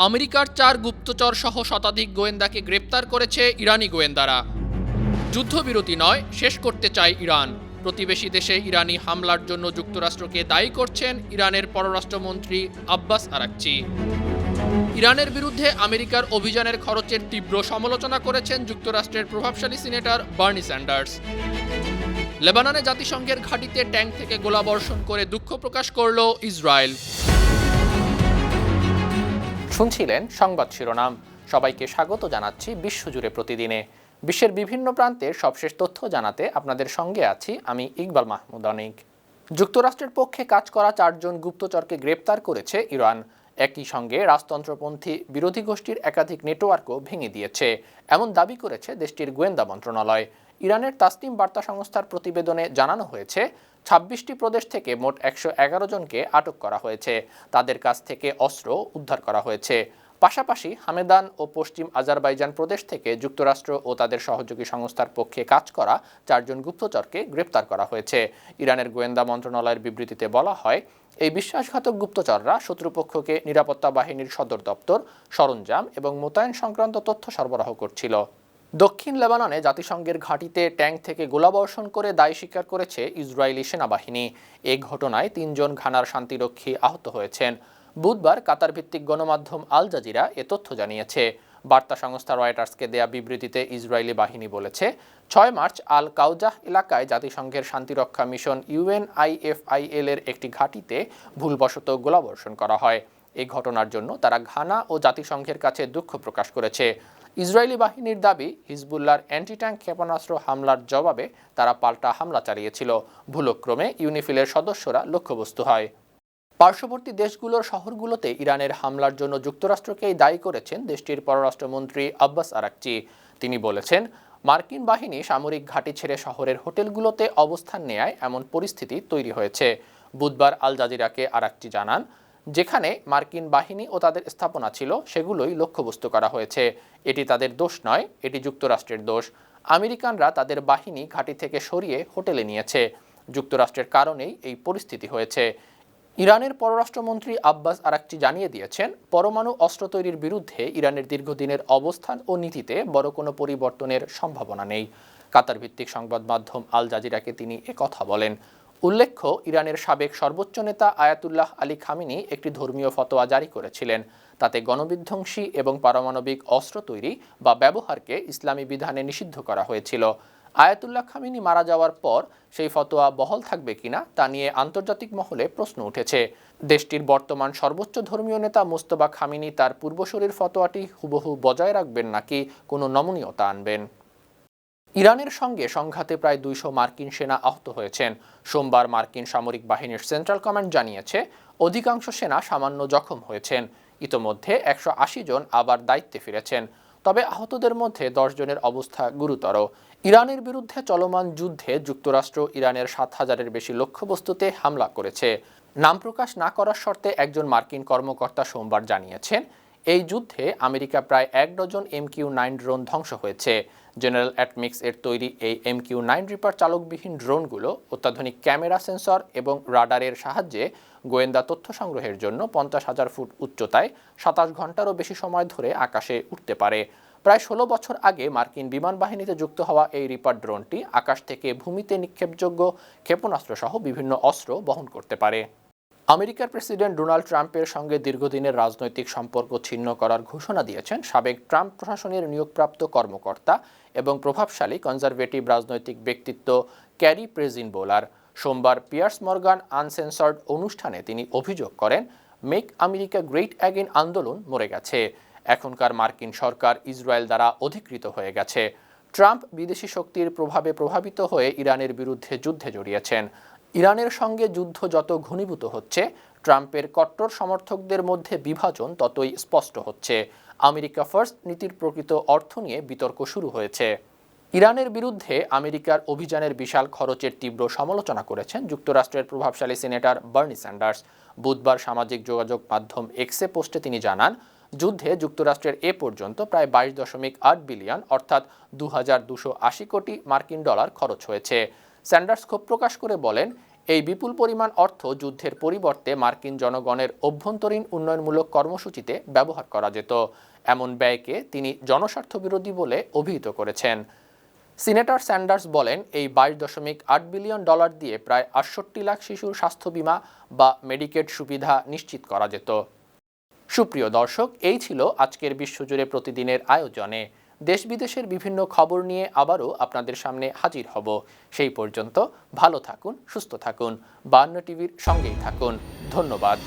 আমেরিকার 4 গুপ্তচর সহ শতাধিক গোয়েন্দাকে গ্রেপ্তার করেছে ইরানি গোয়েন্দারা। যুদ্ধবিরতি নয়, শেষ করতে চায় ইরান। প্রতিবেশী দেশে ইরানি হামলার জন্য যুক্তরাষ্ট্রকে দায়ী করছেন ইরানের পররাষ্ট্রমন্ত্রী আব্বাস আরাকচি। ইরানের বিরুদ্ধে আমেরিকার অভিযানের খরচের তীব্র সমালোচনা করেছেন যুক্তরাষ্ট্রের প্রভাবশালী সিনেটর বার্নি স্যান্ডার্স। লেবাননে জাতিসংঘের ঘাঁটিতে ট্যাঙ্ক থেকে গোলাবর্ষণ করে দুঃখ প্রকাশ করল ইসরায়েল। শুনছিলেন সংবাদ শিরোনাম। সবাইকে স্বাগত জানাচ্ছি বিশ্বজুড়ে প্রতিদিনে। বিশ্বের বিভিন্ন প্রান্তের সবশেষ তথ্য জানাতে আপনাদের সঙ্গে আছি আমি ইকবাল মাহমুদ অনিক। যুক্তরাষ্ট্রের পক্ষে কাজ করা 4 জন গুপ্তচরকে গ্রেপ্তার করেছে ইরান। একই সঙ্গে রাজতন্ত্রপন্থী বিরোধী গোষ্ঠীর একাধিক নেটওয়ার্কও ভেঙে দিয়েছে, এমন দাবি করেছে দেশটির গোয়েন্দা মন্ত্রণালয়। ইরানের তাসনিম বার্তা সংস্থার প্রতিবেদনে জানানো হয়েছে 26টি প্রদেশ থেকে মোট 111 জনকে আটক করা হয়েছে। তাদের কাছ থেকে অস্ত্র উদ্ধার করা হয়েছে। পাশাপাশি হামেদান ও পশ্চিম আজারবাইজান প্রদেশ থেকে যুক্তরাষ্ট্র ও তাদের সহযোগী সংস্থার পক্ষে কাজ করা 4 জন গুপ্তচরকে গ্রেপ্তার করা হয়েছে। ইরানের গোয়েন্দা মন্ত্রণালয়ের বিবৃতিতে বলা হয়, এই বিশ্বাসঘাতক গুপ্তচররা শত্রুপক্ষকে নিরাপত্তা বাহিনীর সদর দপ্তর, সরঞ্জাম এবং মোতায়েন সংক্রান্ত তথ্য সরবরাহ করছিল। দক্ষিণ লেবাননে জাতিসংঘের ঘাঁটিতে ট্যাঙ্ক থেকে গোলাবর্ষণ করে দায় স্বীকার করেছে ইসরায়েলি সেনাবাহিনী। এই ঘটনায় 3 জন ঘানার শান্তিরক্ষী আহত হয়েছেন। বুধবার কাতার ভিত্তিক গণমাধ্যম আল জাজিরা এ তথ্য জানিয়েছে। বার্তা সংস্থা রয়টার্সকে দেয়া বিবৃতিতে ইসরায়েলি বাহিনী বলেছে, 6 মার্চ আল কাউজাহ এলাকায় জাতিসংঘের শান্তিরক্ষা মিশন UNIFIL এর একটি ঘাঁটিতে ভুলবশত গোলাবর্ষণ করা হয়। এই ঘটনার জন্য তারা ঘানা ও জাতিসংঘের কাছে দুঃখ প্রকাশ করেছে। ইসরায়েলি বাহিনীর দাবি, হিজবুল্লাহর অ্যান্টি ট্যাঙ্ক ক্ষেপণাস্ত্র হামলার জবাবে তারা পাল্টা হামলা চালিয়েছিল। ভুলক্রমে ইউনিফিলের সদস্যরা লক্ষ্যবস্তু হয়। পার্শ্ববর্তী দেশগুলোর শহরগুলোতে ইরানের হামলার জন্য যুক্তরাষ্ট্রকেই দায়ী করেছেন দেশটির পররাষ্ট্রমন্ত্রী আব্বাস আরাকচি। তিনি বলেছেন, মার্কিন বাহিনী সামরিক ঘাঁটি ছেড়ে শহরের হোটেলগুলোতে অবস্থান নেয়ায় এমন পরিস্থিতি তৈরি হয়েছে। বুধবার আল জাজিরাকে আরাকচি জানান, যেখানে মার্কিন বাহিনী ও তাদের স্থাপনা ছিল সেগুলোই লক্ষ্যবস্তু করা হয়েছে। এটি তাদের দোষ নয়, এটি যুক্তরাষ্ট্রের দোষ। আমেরিকানরা তাদের বাহিনী ঘাঁটি থেকে সরিয়ে হোটেলে নিয়েছে। যুক্তরাষ্ট্রের কারণেই এই পরিস্থিতি হয়েছে। ইরানের পররাষ্ট্রমন্ত্রী আব্বাস আরাকচি জানিয়ে দিয়েছেন, পরমাণু অস্ত্র তৈরির বিরুদ্ধে ইরানের দীর্ঘদিনের অবস্থান ও নীতিতে বড় কোনো পরিবর্তনের সম্ভাবনা নেই। কাতার ভিত্তিক সংবাদ মাধ্যম আল জাজিরাকে তিনি একথা বলেন। উল্লেখ্য, ইরানের সাবেক সর্বোচ্চ নেতা আয়াতুল্লাহ আলী খামেনি একটি ধর্মীয় ফতোয়া জারি করেছিলেন। তাতে গণবিধ্বংসী এবং পারমাণবিক অস্ত্র তৈরি বা ব্যবহারকে ইসলামী বিধানে নিষিদ্ধ করা হয়েছিল। আয়াতুল্লাহ খামেনি মারা যাওয়ার পর সেই ফতোয়া বহাল থাকবে কিনা তা নিয়ে আন্তর্জাতিক মহলে প্রশ্ন উঠেছে। দেশটির বর্তমান সর্বোচ্চ ধর্মীয় নেতা মুজতবা খামেনি তার পূর্বসূরির ফতোয়াটি হুবহু বজায় রাখবেন নাকি কোনো নমনীয়তা আনবেন। ইরানের সঙ্গে সংঘাতে প্রায় 200 মার্কিন সেনা আহত হয়েছেন। সোমবার মার্কিন সামরিক বাহিনীর সেন্ট্রাল কমান্ড জানিয়েছে, অধিকাংশ সেনা সামান্য জখম হয়েছেন। ইতোমধ্যে 180 জন আবার দায়িত্বে ফিরেছেন। তবে আহতদের মধ্যে 10 জনের অবস্থা গুরুতর। ইরানের বিরুদ্ধে চলমান যুদ্ধে যুক্তরাষ্ট্র ইরানের 7000-এর বেশি লক্ষ্যবস্তুতে হামলা করেছে। নাম প্রকাশ না করার শর্তে একজন মার্কিন কর্মকর্তা সোমবার জানিয়েছেন, এই যুদ্ধে আমেরিকা প্রায় 1 ডজন MQ-9 ড্রোন ধ্বংস হয়েছে। জেনারেল অ্যাটমিক্স এর তৈরি এই MQ-9 রিপার চালকবিহীন ড্রোনগুলো অত্যাধুনিক ক্যামেরা, সেন্সর এবং রাডারের সাহায্যে গোয়েন্দা তথ্য সংগ্রহের জন্য 50,000 ফুট উচ্চতায় 27 ঘন্টারও বেশি সময় ধরে আকাশে উঠতে পারে। প্রায় 16 বছর আগে মার্কিন বিমান বাহিনীতে যুক্ত হওয়া এই রিপার ড্রোনটি আকাশ থেকে ভূমিতে নিক্ষেপযোগ্য ক্ষেপণাস্ত্র সহ বিভিন্ন অস্ত্র বহন করতে পারে। আমেরিকার প্রেসিডেন্ট ডোনাল্ড ট্রাম্পের সঙ্গে দীর্ঘদিনের রাজনৈতিক সম্পর্ক ছিন্ন করার ঘোষণা দিয়েছেন সাবেক ট্রাম্প প্রশাসনের নিয়োগপ্রাপ্ত কর্মকর্তা এবং প্রভাবশালী কনজারভেটিভ রাজনৈতিক ব্যক্তিত্ব ক্যারি প্রেজিনবোলার। সোমবার পিয়ার্স মর্গান আনসেন্সর্ড অনুষ্ঠানে তিনি অভিযোগ করেন, মেক আমেরিকা গ্রেট অ্যাগেন আন্দোলন মরে গেছে। এখনকার মার্কিন সরকার ইসরায়েল দ্বারা অধিকৃত হয়ে গেছে। ট্রাম্প বিদেশি শক্তির প্রভাবে প্রভাবিত হয়ে ইরানের বিরুদ্ধে যুদ্ধে জড়িয়েছেন। ইরানের সঙ্গে যুদ্ধ যত ঘনীভূত হচ্ছে, ট্রাম্পের কট্টর সমর্থকদের মধ্যে বিভাজন ততই স্পষ্ট হচ্ছে। আমেরিকা ফার্স্ট নীতির প্রকৃত অর্থ নিয়ে বিতর্ক শুরু হয়েছে। ইরানের বিরুদ্ধে আমেরিকার অভিযানের বিশাল খরচের তীব্র সমালোচনা করেছেন যুক্তরাষ্ট্রের প্রভাবশালী সিনেটর বার্নি স্যান্ডার্স। বুধবার সামাজিক যোগাযোগ মাধ্যম এক্সে পোস্টে তিনি জানান, যুদ্ধে যুক্তরাষ্ট্রের এ পর্যন্ত প্রায় 22.8 বিলিয়ন অর্থাৎ 2280 কোটি মার্কিন ডলার খরচ হয়েছে। স্যান্ডার্স ক্ষোভ প্রকাশ করে বলেন, এই বিপুল পরিমাণ অর্থ যুদ্ধের পরিবর্তে মার্কিন জনগণের অভ্যন্তরীণ উন্নয়নমূলক কর্মসূচিতে ব্যবহার করা যেত। এমন ব্যয়কে তিনি জনস্বার্থ বিরোধী বলে অভিহিত করেছেন। সিনেটর স্যান্ডার্স বলেন, এই 22.8 বিলিয়ন ডলার দিয়ে প্রায় 68 লাখ শিশুর স্বাস্থ্য বীমা বা মেডিকেড সুবিধা নিশ্চিত করা যেত। সুপ্রিয় দর্শক, এই ছিল আজকের বিশ্বজুড়ে প্রতিদিনের আয়োজনে। দেশ বিদেশের বিভিন্ন খবর নিয়ে আবারও আপনাদের সামনে হাজির হব। সেই পর্যন্ত ভালো থাকুন, সুস্থ থাকুন, 52 টিভির সঙ্গেই থাকুন। ধন্যবাদ।